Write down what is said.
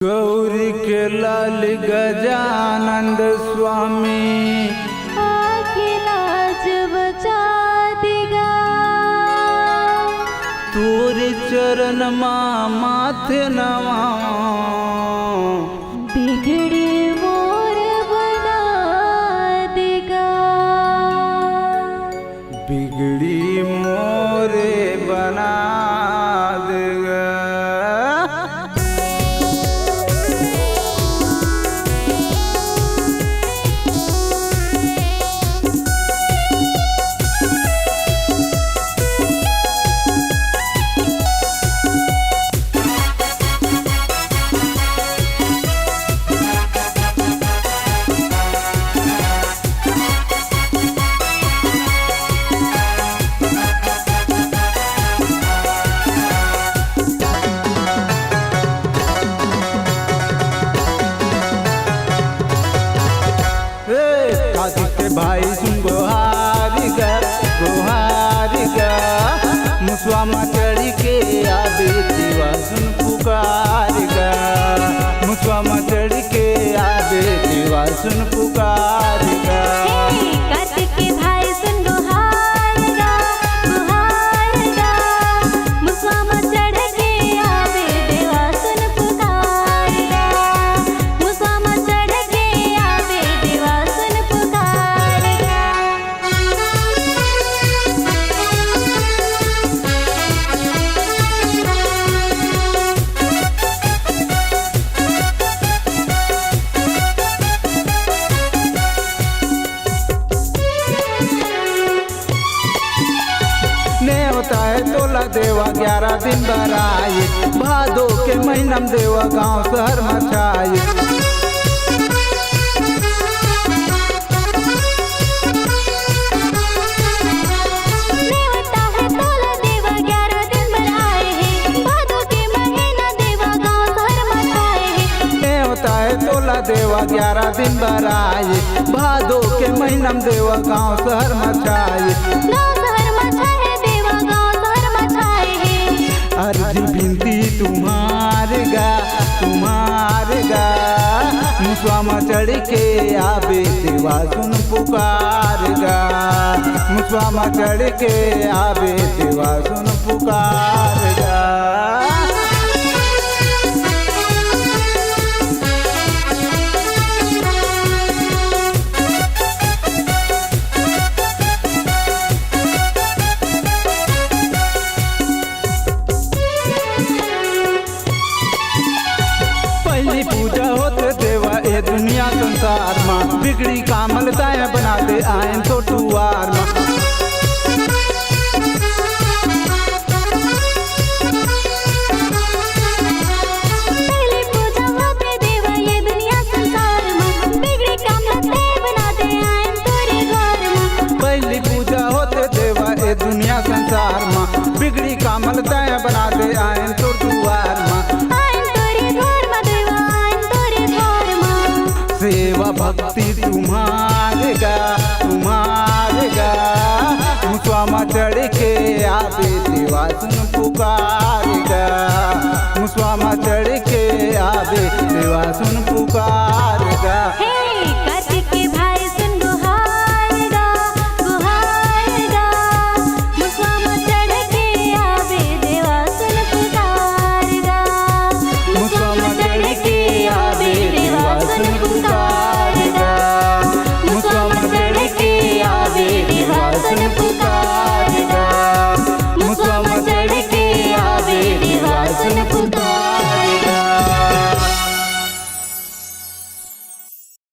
गौरी के लाल गजानंद स्वामी आके लाज बचा देगा। तोरे चरण माथे नवा बिगड़े मोर बना देगा। बिगड़ी मोरे बना देगा। भाई सुन गोहारी गा मुसवा मचड़ी के आबे दीवा सुन पुकार गा। मुसवा मचड़ी के आबे दीवा सुन पुकार गा। कार्तिक के भाई सुन गोहार गा मुसवा मचड़ के आबे देवा सुन पुकार गा। मुसवा मचड़ के आबे देवा सुन पुकार गा। होता है तोला देवा 11 दिन बराई। भादो के महीना में देवा गांव शहर मचाई। देवा 11 दिन बराई। भादो के महीना में देवा गांव शहर मचाई। अर्जी बिनती तुम्हारे गा मुसवा मचड़ के आबे देवा सुन पुकार गा। मुसवा मचड़ के आबे देवा सुन पुकार गा। पूजा होते देवा ए दुनिया संसार माँ। बिगड़ी कामल दाया बनाते आयन तो टुआर माँ। पहली पूजा होते देवा ये दुनिया संसार माँ। बिगड़ी कामल दाया बनाते आयन तोरे द्वार माँ। पहली पूजा होते देवा ए दुनिया संसार माँ। बिगड़ी कामल दाया बनाते आयन तो टुआर माँ। सेवा भक्ति तुम्हारे गा मुसवा मचड़ के आबे देवा सुन पुकार गा। मुसवा मचड़ के आबे देवा सुन पुकार गा।